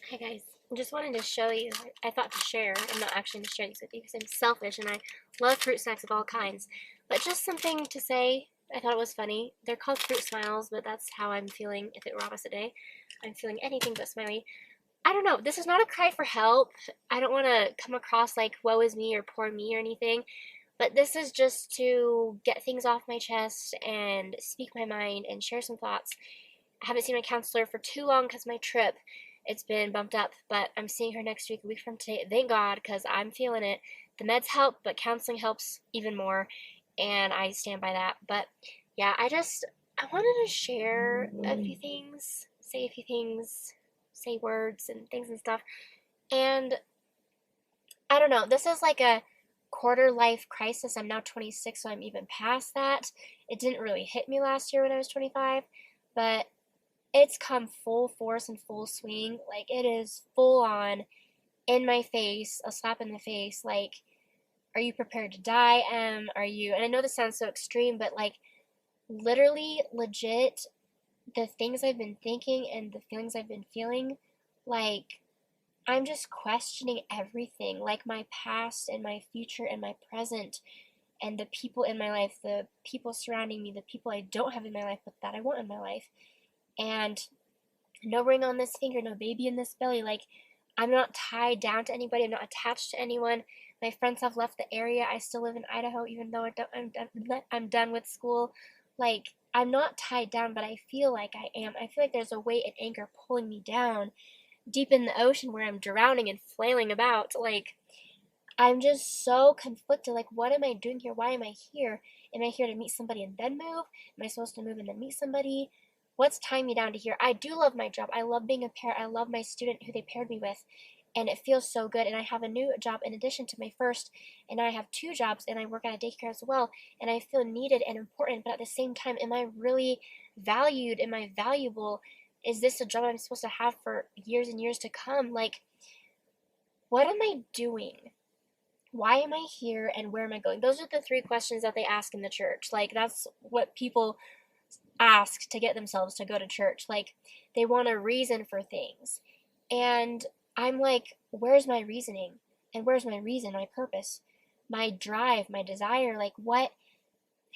Hi guys, I just wanted to show you, I thought to share, I'm not actually going to share these with you because I'm selfish and I love fruit snacks of all kinds, but just something to say, I thought it was funny. They're called fruit smiles, but that's how I'm feeling if it were opposite day. I'm feeling anything but smiley. I don't know, this is not a cry for help. I don't want to come across like woe is me or poor me or anything, but this is just to get things off my chest and speak my mind and share some thoughts. I haven't seen my counselor for too long because my trip, it's been bumped up, but I'm seeing her next week, a week from today. Thank God, because I'm feeling it. The meds help, but counseling helps even more, and I stand by that. But yeah, I wanted to share a few things, say a few things, say words and things and stuff. And I don't know, this is like a quarter life crisis. I'm now 26, so I'm even past that. It didn't really hit me last year when I was 25, but it's come full force and full swing. Like, it is full on in my face, a slap in the face. Like, are you prepared to die? Are you, and I know this sounds so extreme, but like, literally, legit, the things I've been thinking and the feelings I've been feeling, like, I'm just questioning everything, like my past and my future and my present and the people in my life, the people surrounding me, the people I don't have in my life but that I want in my life. And no ring on this finger, no baby in this belly. Like, I'm not tied down to anybody. I'm not attached to anyone. My friends have left the area. I still live in Idaho, even though I'm done with school. Like, I'm not tied down, but I feel like I am. I feel like there's a weight and anchor pulling me down deep in the ocean where I'm drowning and flailing about. Like, I'm just so conflicted. Like, what am I doing here? Why am I here? Am I here to meet somebody and then move? Am I supposed to move and then meet somebody? What's tying me down to here? I do love my job. I love being a parent. I love my student who they paired me with. And it feels so good. And I have a new job in addition to my first. And I have two jobs and I work at a daycare as well. And I feel needed and important. But at the same time, am I really valued? Am I valuable? Is this a job I'm supposed to have for years and years to come? Like, what am I doing? Why am I here and where am I going? Those are the three questions that they ask in the church. Like, that's what people ask to get themselves to go to church. Like, they want a reason for things. And I'm like, where's my reasoning? And where's my reason, my purpose, my drive, my desire? Like, what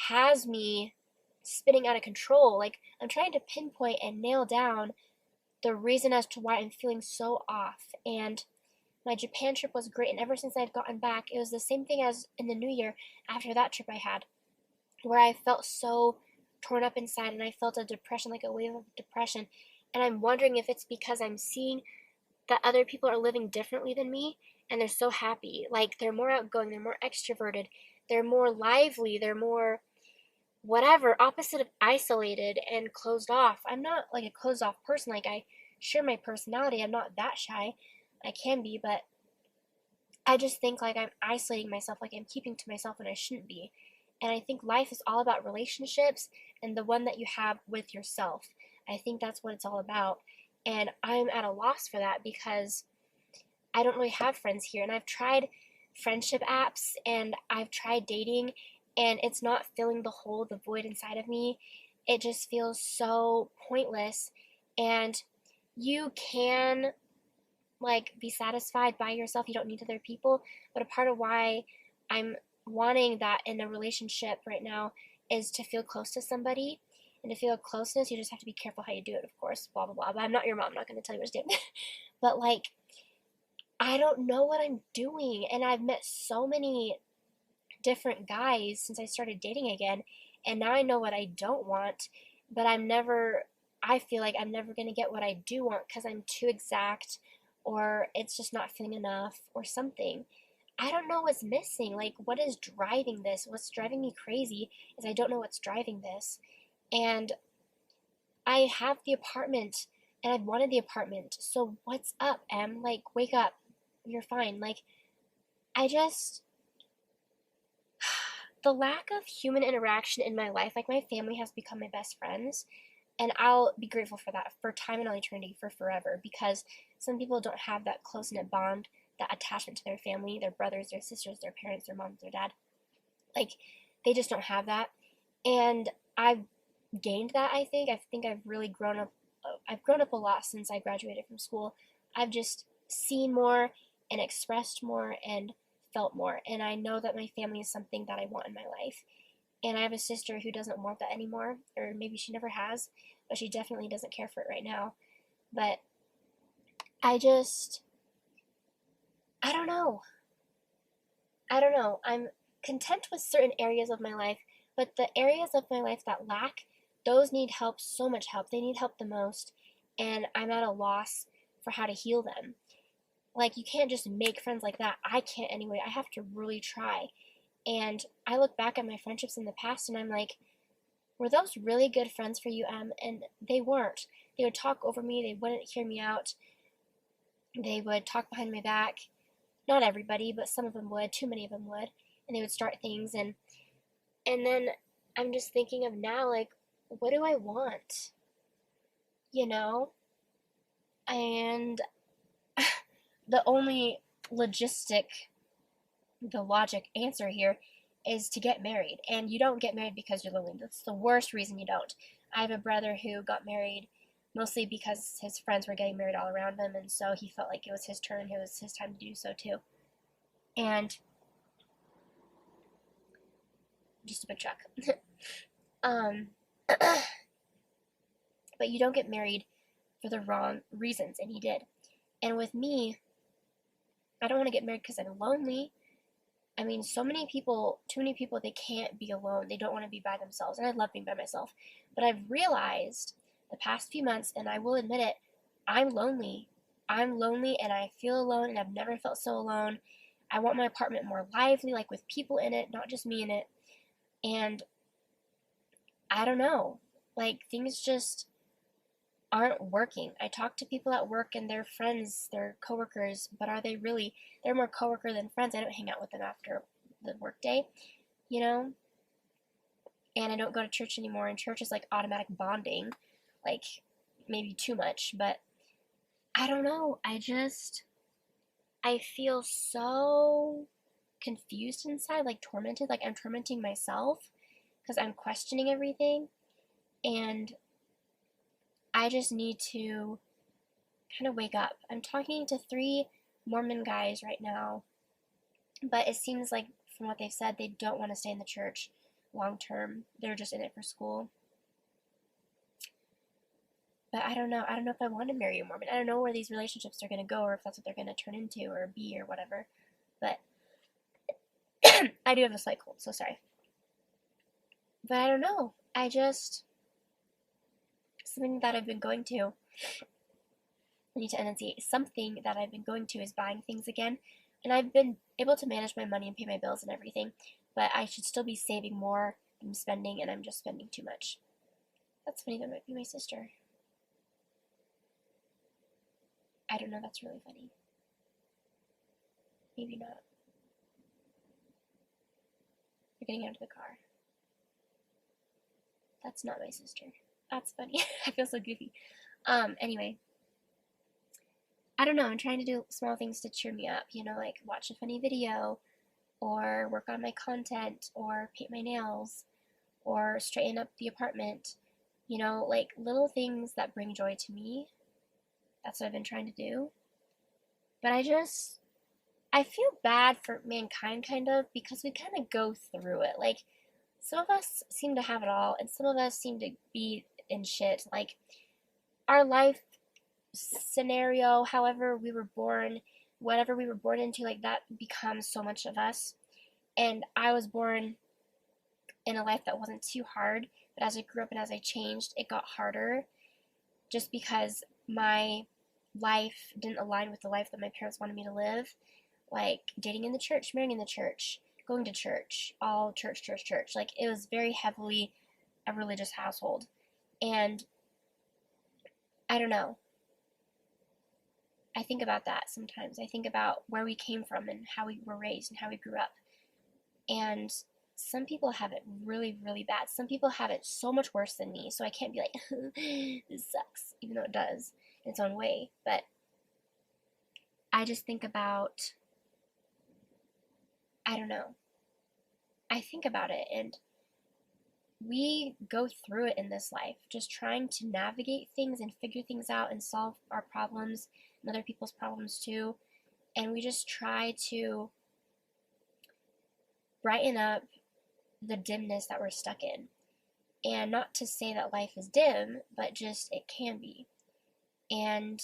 has me spinning out of control? Like, I'm trying to pinpoint and nail down the reason as to why I'm feeling so off. And my Japan trip was great, and ever since I'd gotten back, it was the same thing as in the new year after that trip I had, where I felt so torn up inside and I felt a depression, like a wave of depression. And I'm wondering if it's because I'm seeing that other people are living differently than me and they're so happy. Like, they're more outgoing, they're more extroverted, they're more lively, they're more whatever, opposite of isolated and closed off. I'm not like a closed off person. Like, I share my personality, I'm not that shy. I can be, but I just think like I'm isolating myself, like I'm keeping to myself when I shouldn't be. And I think life is all about relationships and the one that you have with yourself. I think that's what it's all about. And I'm at a loss for that because I don't really have friends here. And I've tried friendship apps and I've tried dating, and it's not filling the hole, the void inside of me. It just feels so pointless. And you can like be satisfied by yourself. You don't need other people. But a part of why I'm wanting that in a relationship right now is to feel close to somebody. And to feel closeness, you just have to be careful how you do it, of course, blah, blah, blah. But I'm not your mom. I'm not going to tell you what to do. But, like, I don't know what I'm doing. And I've met so many different guys since I started dating again. And now I know what I don't want. But I feel like I'm never going to get what I do want because I'm too exact, or it's just not feeling enough or something. I don't know what's missing. Like, what is driving this? What's driving me crazy is I don't know what's driving this. And I have the apartment and I've wanted the apartment. So what's up, Em? Like, wake up. You're fine. Like, I just, the lack of human interaction in my life, like, my family has become my best friends. And I'll be grateful for that for time and all eternity, for forever, because some people don't have that close knit bond, that attachment to their family, their brothers, their sisters, their parents, their mom, their dad. Like, they just don't have that. And I've gained that, I think. I think I've really grown up. I've grown up a lot since I graduated from school. I've just seen more and expressed more and felt more. And I know that my family is something that I want in my life. And I have a sister who doesn't want that anymore, or maybe she never has, but she definitely doesn't care for it right now. But I just, I don't know. I don't know. I'm content with certain areas of my life, but the areas of my life that lack, those need help, so much help. They need help the most, and I'm at a loss for how to heal them. Like, you can't just make friends like that. I can't anyway. I have to really try. And I look back at my friendships in the past and I'm like, were those really good friends for you, Em? And they weren't. They would talk over me, they wouldn't hear me out, they would talk behind my back. Not everybody, but some of them would, too many of them would. And they would start things and then I'm just thinking of now, like, what do I want? You know? And the only logistic, the logic answer here is to get married. And you don't get married because you're lonely. That's the worst reason you don't. I have a brother who got married mostly because his friends were getting married all around him, and so he felt like it was his turn, it was his time to do so too. And just a big truck. um, but you don't get married for the wrong reasons, and he did. And with me, I don't want to get married because I'm lonely. I mean, so many people, too many people, they can't be alone. They don't want to be by themselves. And I love being by myself. But I've realized the past few months, and I will admit it, I'm lonely. I'm lonely and I feel alone, and I've never felt so alone. I want my apartment more lively, like with people in it, not just me in it. And I don't know. Like, things just aren't working. I talk to people at work and they're friends, they're coworkers, but are they really? They're more coworker than friends. I don't hang out with them after the workday, you know? And I don't go to church anymore, and church is like automatic bonding, like maybe too much, but I don't know. I feel so confused inside, like tormented, like I'm tormenting myself because I'm questioning everything, and I just need to kind of wake up. I'm talking to 3 Mormon guys right now, but it seems like from what they've said, they don't want to stay in the church long term. They're just in it for school. But I don't know. I don't know if I want to marry a Mormon. I don't know where these relationships are going to go, or if that's what they're going to turn into or be or whatever. But I do have a slight cold, so sorry. But I don't know. Something that I've been going to, I need to enunciate, something that I've been going to is buying things again. And I've been able to manage my money and pay my bills and everything, but I should still be saving more than spending, and I'm just spending too much. That's funny, that might be my sister. I don't know, that's really funny. Maybe not. We're getting out of the car. That's not my sister. That's funny. I feel so goofy. Anyway. I don't know, I'm trying to do small things to cheer me up, like watch a funny video, or work on my content, or paint my nails, or straighten up the apartment, like little things that bring joy to me. That's what I've been trying to do. But I feel bad for mankind, kind of, because we kind of go through it. Like, some of us seem to have it all, and some of us seem to be in shit. Like, our life scenario, however we were born, whatever we were born into, like, that becomes so much of us. And I was born in a life that wasn't too hard, but as I grew up and as I changed, it got harder, just because my life didn't align with the life that my parents wanted me to live. Like dating in the church, marrying in the church, going to church, all church, church, church. Like, it was very heavily a religious household. And I don't know. I think about that sometimes. I think about where we came from and how we were raised and how we grew up. And some people have it really, really bad. Some people have it so much worse than me. So I can't be like, this sucks, even though it does in its own way. But I just think about, I don't know. I think about it, and we go through it in this life, just trying to navigate things and figure things out and solve our problems and other people's problems too. And we just try to brighten up the dimness that we're stuck in. And not to say that life is dim, but just it can be. And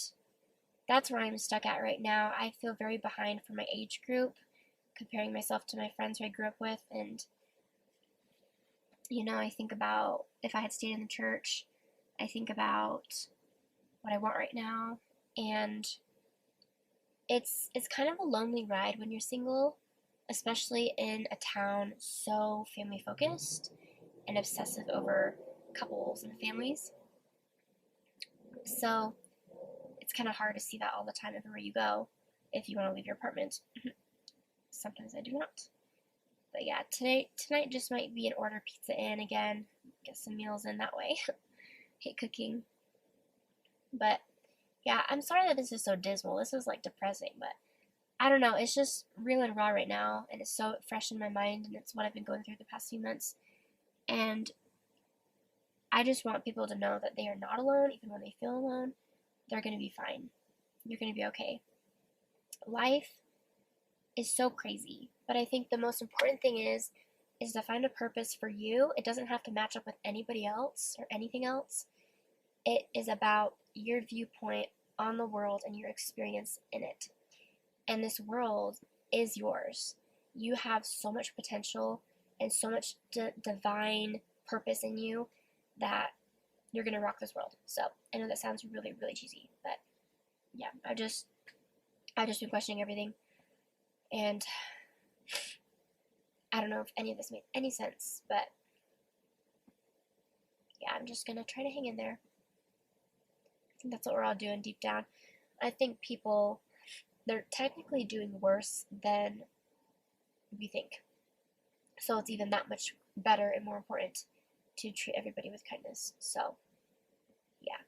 that's where I'm stuck at right now. I feel very behind for my age group, comparing myself to my friends who I grew up with. And, I think about if I had stayed in the church, I think about what I want right now. And it's kind of a lonely ride when you're single, especially in a town so family focused and obsessive over couples and families. So it's kind of hard to see that all the time everywhere you go if you want to leave your apartment. Sometimes I do not. But yeah, tonight just might be an order pizza in again, get some meals in that way. Hate cooking. But yeah, I'm sorry that this is so dismal. This is like depressing, but I don't know. It's just real and raw right now, and it's so fresh in my mind, and it's what I've been going through the past few months. And I just want people to know that they are not alone, even when they feel alone. They're going to be fine. You're going to be okay. Life is so crazy, but I think the most important thing is to find a purpose for you. It doesn't have to match up with anybody else or anything else. It is about your viewpoint on the world and your experience in it. And this world is yours. You have so much potential and so much divine purpose in you that you're going to rock this world. So I know that sounds really, really cheesy, but yeah, I've just been questioning everything. And I don't know if any of this made any sense, but yeah, I'm just going to try to hang in there. I think that's what we're all doing deep down. I think people, they're technically doing worse than we think. So it's even that much better and more important to treat everybody with kindness. So, yeah.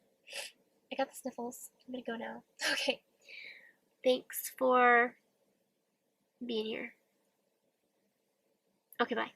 I got the sniffles. I'm gonna go now. Okay. Thanks for being here. Okay, bye.